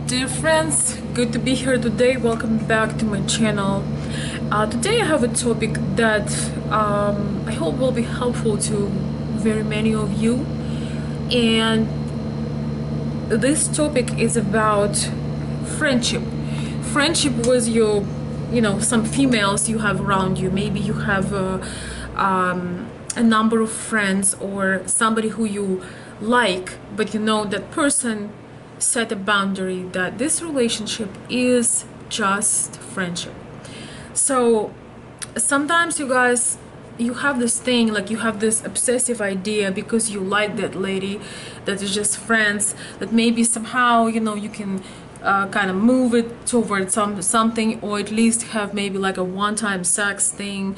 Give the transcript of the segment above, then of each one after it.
Dear friends, good to be here today. Welcome back to my channel. Today I have a topic that I hope will be helpful to very many of you, and this topic is about friendship with your, some females you have around you. Maybe you have a number of friends or somebody who you like, but you know that person set a boundary that this relationship is just friendship. So sometimes you guys, you have this thing, like you have this obsessive idea because you like that lady that is just friends, that maybe somehow you can kind of move it towards something, or at least have maybe like a one-time sex thing,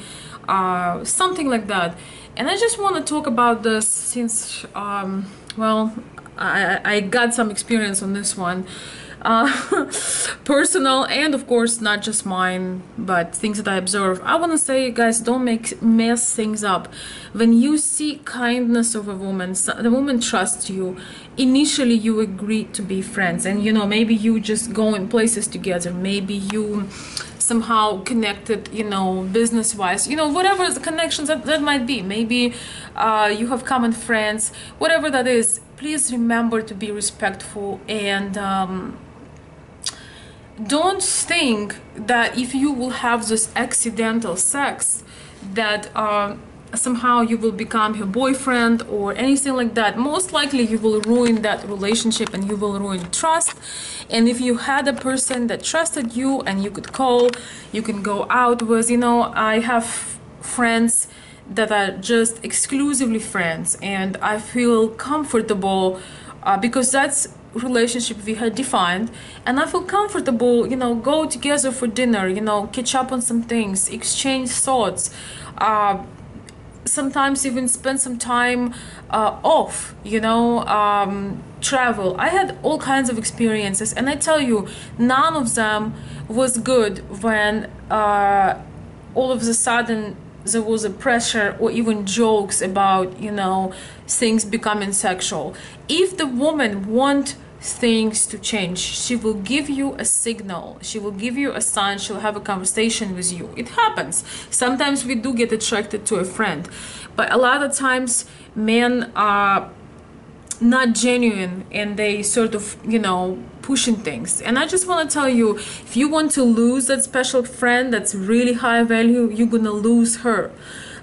something like that. And I just want to talk about this since well, I got some experience on this one, personal, and of course not just mine, but things that I observe. I want to say, guys, don't mess things up. When you see kindness of a woman, the woman trusts you, initially you agree to be friends, and maybe you just go in places together, maybe you somehow connected, business wise, whatever the connections that might be, maybe you have common friends, whatever that is. Please remember to be respectful, and don't think that if you will have this accidental sex that somehow you will become her boyfriend or anything like that. Most likely you will ruin that relationship and you will ruin trust. And if you had a person that trusted you and you could call, you can go out with, I have friends that are just exclusively friends, and I feel comfortable because that's relationship we had defined, and I feel comfortable, go together for dinner, catch up on some things, exchange thoughts, sometimes even spend some time off, travel. I had all kinds of experiences, and I tell you, none of them was good when all of a sudden there was a pressure or even jokes about, things becoming sexual. If the woman wants things to change, she will give you a signal, she will give you a sign, she'll have a conversation with you. It happens. Sometimes we do get attracted to a friend, but a lot of times men are not genuine and they sort of, pushing things. And I just want to tell you, if you want to lose that special friend that's really high value, you're gonna lose her.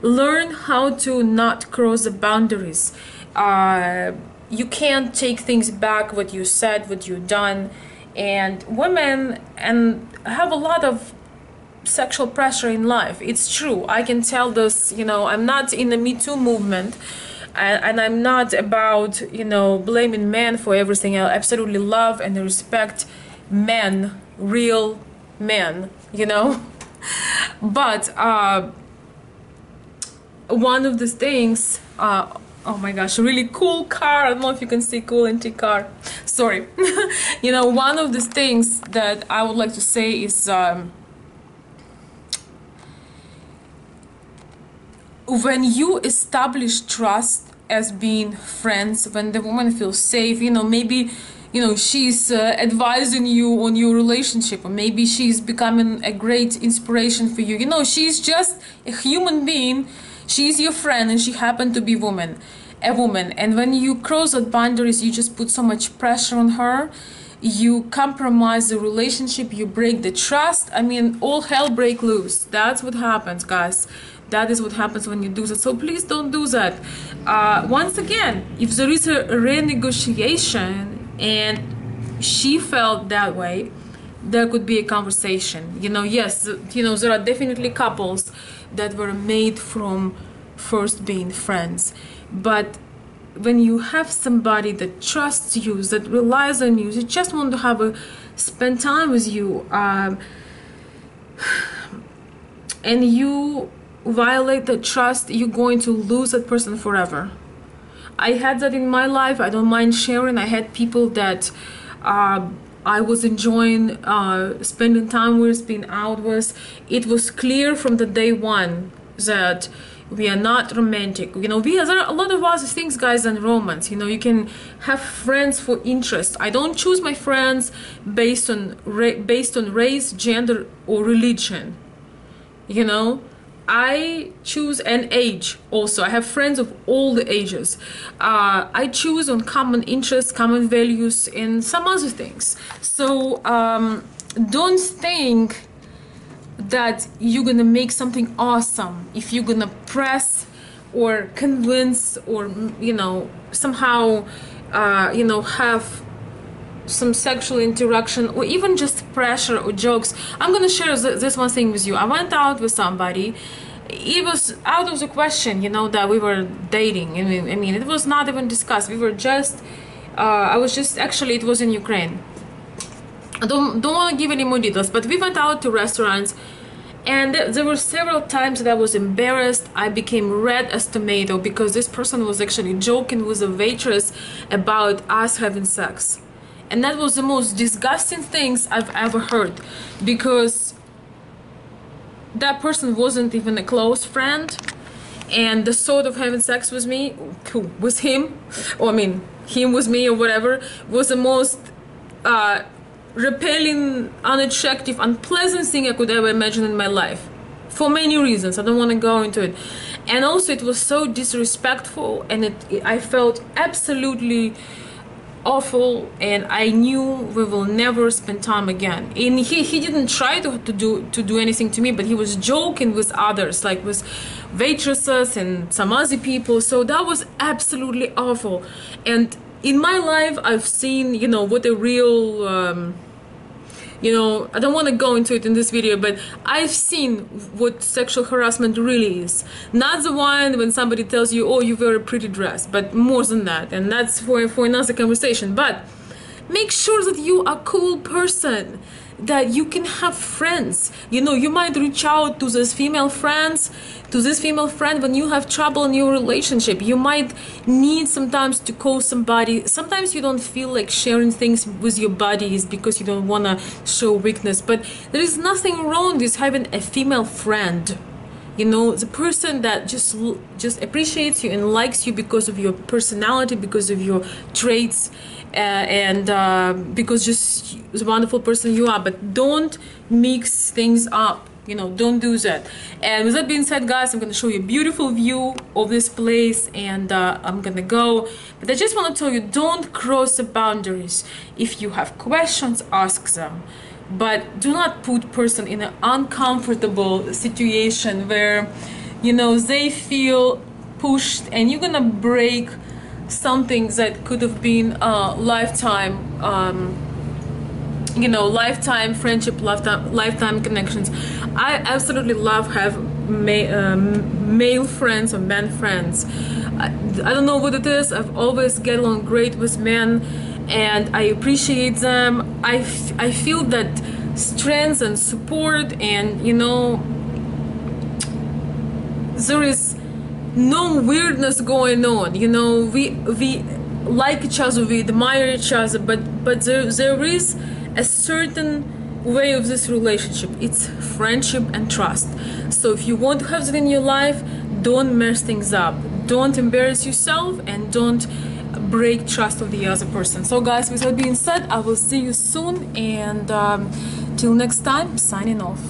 Learn how to not cross the boundaries. You can't take things back, what you said, what you've done. And women have a lot of sexual pressure in life. It's true. I can tell this, I'm not in the Me Too movement, and I'm not about, blaming men for everything. I absolutely love and respect men, real men, But one of the things, oh my gosh, a really cool car. I don't know if you can see cool antique car. Sorry. One of the things that I would like to say is when you establish trust as being friends, when the woman feels safe, maybe she's advising you on your relationship, or maybe she's becoming a great inspiration for you, she's just a human being. She's your friend and she happened to be a woman. And when you cross that boundaries, you just put so much pressure on her. You compromise the relationship, you break the trust. I mean, all hell break loose. That's what happens, guys. That is what happens when you do that. So please don't do that. Once again, if there is a renegotiation and she felt that way, there could be a conversation. Yes, there are definitely couples that were made from first being friends. But when you have somebody that trusts you, that relies on you, they just want to spend time with you, and you violate the trust, you're going to lose that person forever. I had that in my life. I don't mind sharing. I had people that I was enjoying spending time with, being out with. It was clear from the day one that we are not romantic. You know, there are a lot of other things, guys, than romance. You know, you can have friends for interest. I don't choose my friends based on race, gender, or religion. You know, I choose an age also. I have friends of all the ages. I choose on common interests, common values, and some other things. So don't think that you're gonna make something awesome if you're gonna press or convince or, you know, somehow you know, have some sexual interaction or even just pressure or jokes. I'm gonna share this one thing with you. I went out with somebody. It was out of the question, you know, that we were dating. I mean, it was not even discussed. We were just actually, it was in Ukraine. I don't want to give any more details, but we went out to restaurants, and there were several times that I was embarrassed. I became red as tomato because this person was actually joking with a waitress about us having sex. And that was the most disgusting things I've ever heard, because that person wasn't even a close friend, and the thought of having sex with me, with him, or I mean, him with me or whatever, was the most repelling, unattractive, unpleasant thing I could ever imagine in my life, for many reasons. I don't want to go into it. And also it was so disrespectful, and I felt absolutely awful, and I knew we will never spend time again. And he didn't try to do anything to me, but he was joking with others, like with waitresses and some other people. So that was absolutely awful. And in my life, I've seen, you know, what a real you know, I don't want to go into it in this video, but I've seen what sexual harassment really is. Not the one when somebody tells you, oh, you wear a pretty dress, but more than that. And that's for another conversation. But make sure that you are a cool person, that you can have friends. You know, you might reach out to this female friend when you have trouble in your relationship. You might need sometimes to call somebody. Sometimes you don't feel like sharing things with your buddies because you don't want to show weakness, but there is nothing wrong with having a female friend. You know, the person that just appreciates you and likes you because of your personality, because of your traits, and because just the wonderful person you are. But don't mix things up. You know, don't do that. And with that being said, guys, I'm going to show you a beautiful view of this place, and I'm going to go. But I just want to tell you, don't cross the boundaries. If you have questions, ask them. But do not put person in an uncomfortable situation where, you know, they feel pushed, and you're going to break something that could have been a lifetime, you know, lifetime friendship, lifetime connections. I absolutely love have male friends or men friends. I don't know what it is. I've always get along great with men, and I appreciate them. I feel that strength and support, and, you know, there is no weirdness going on. You know, we like each other, we admire each other, but there is a certain way of this relationship. It's friendship and trust. So if you want to have that in your life, don't mess things up, don't embarrass yourself, and don't break trust of the other person. So guys, with that being said, I will see you soon, and till next time, signing off.